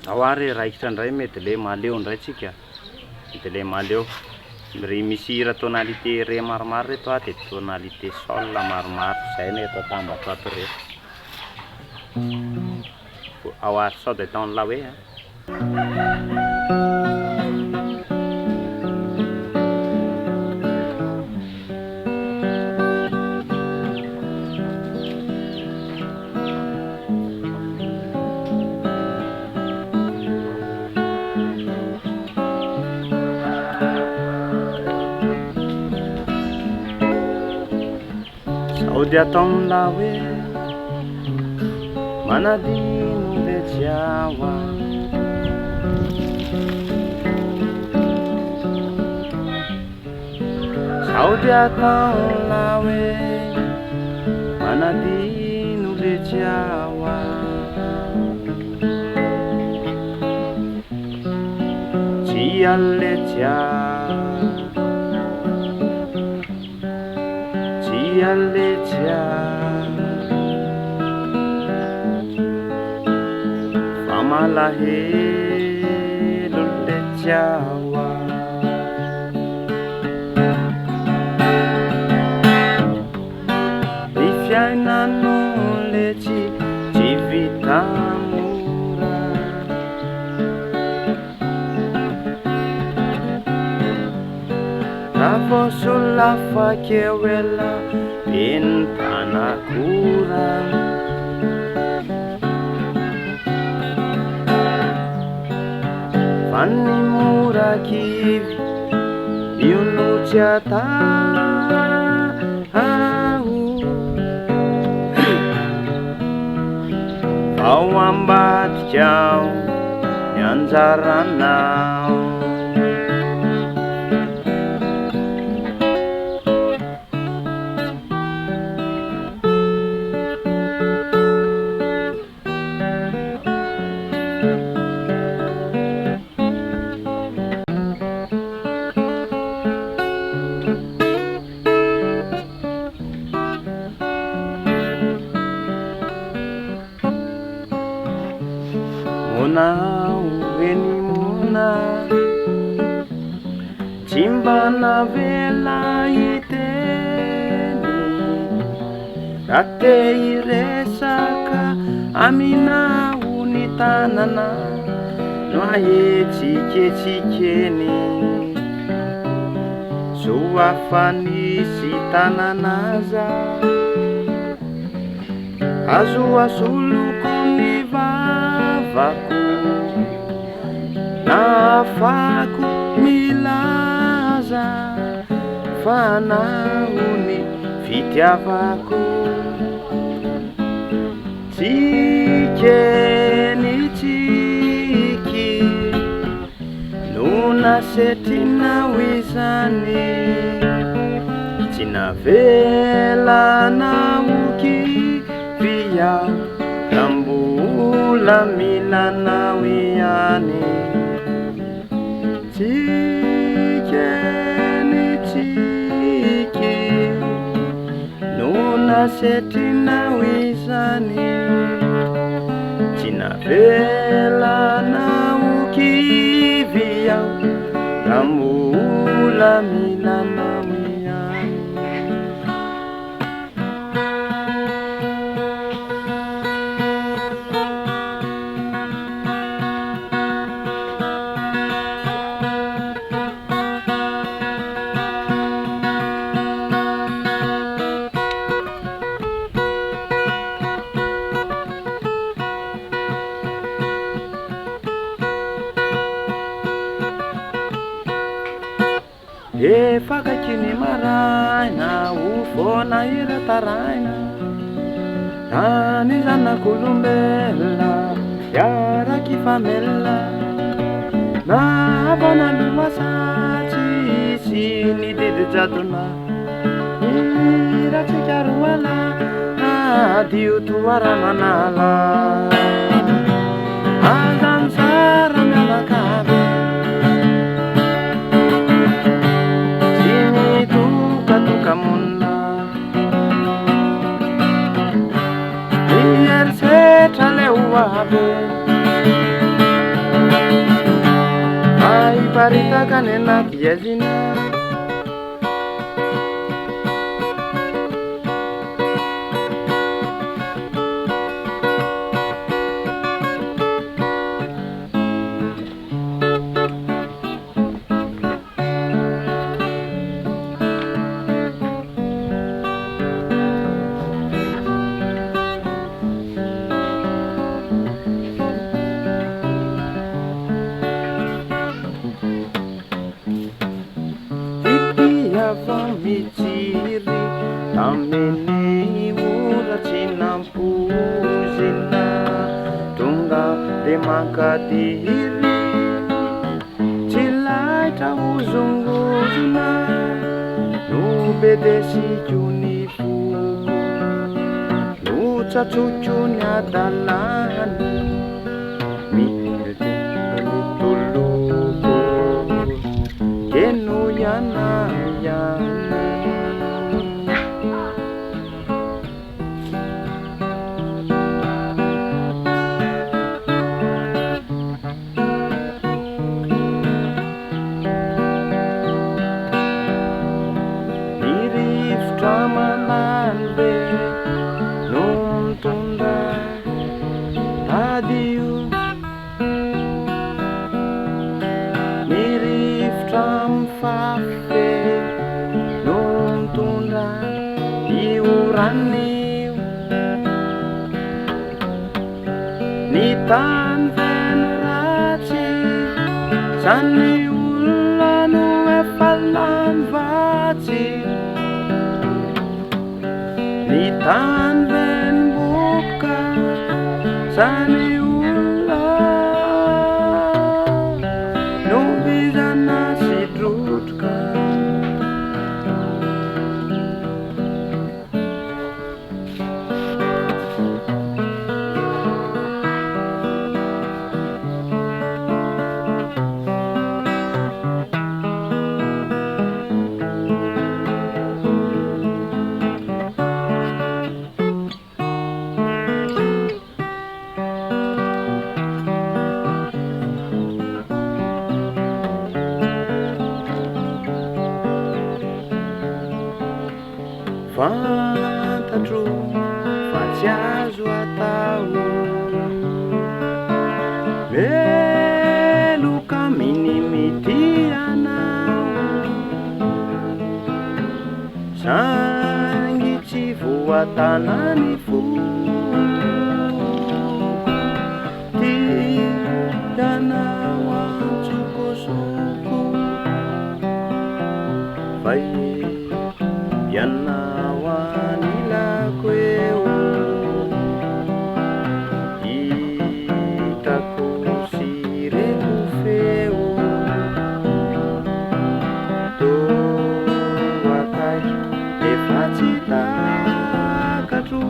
Aoary raikitra indray mety le maleo indray tsika mety le maleo ry misy hira tonalité re maromaro reto a de tonalité sol maromaro zay ny eto tambatra ato reto aoary sao de dans la hoe sao dia ataony la hoe manadino le jiawa sao dia ataony la hoe manadino le jiawa dia le Alecia Famalahelo le Jawa Di fiainano le ci vitamura Ravo sulla fakewela Bintana kurang Fanny mura kivi Iunuciata Au ambatiau Nyanzaranau Mona uveni mona Cimbana vela iteni Rate iresaka amina unitanana No ahetsiketsikeny Soa fanisi tananaza Azo asoloko ny vavako Nafako milaza Fanahony fitiavako Tsikeny tsiky No nasetinao izany Tsy navela naoky viao Lambola milanao ihany Tsikeny tsiky No nasetrinao izany Tsy navela naoky viao Lambola milanao ihany Efakakiny maraina ufona irataraina Tany zanak'olombela iaraky famela Navana loasatsy sy ny didijadona Iratsika roala adio toara-manala Azany sara mialakabe Mona Mierisetra le uabe kane nakiazina Michiry amin'ny oratsy nampozina tonga de mankadiry tsy laitra ozongozona no be de sikony foko no tsatsokony adalany mitoloko keno yana Tramanande nuntunda adio niriftra mfafe nuntunda iuranio nitan veneraci sani ulanu efalan vaci nitan ben buka sani ulah no bisa nasi drutka fantatro fa tsy azo atao meloka minimitianao sangy tsy voatanany foko tianao antsokosoko vai yanao anilako eo hitako sireko feo toakay efa tsy takatro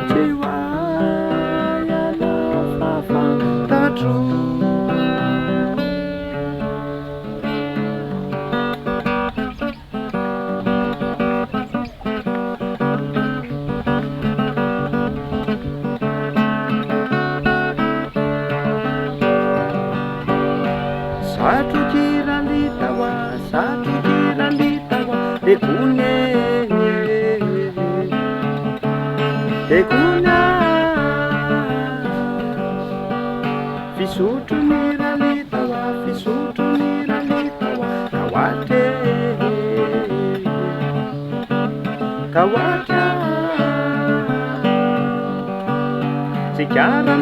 tsy hoay anao fafantatro Satu kiralitawa dekune fisutru niralitawa kawate sikara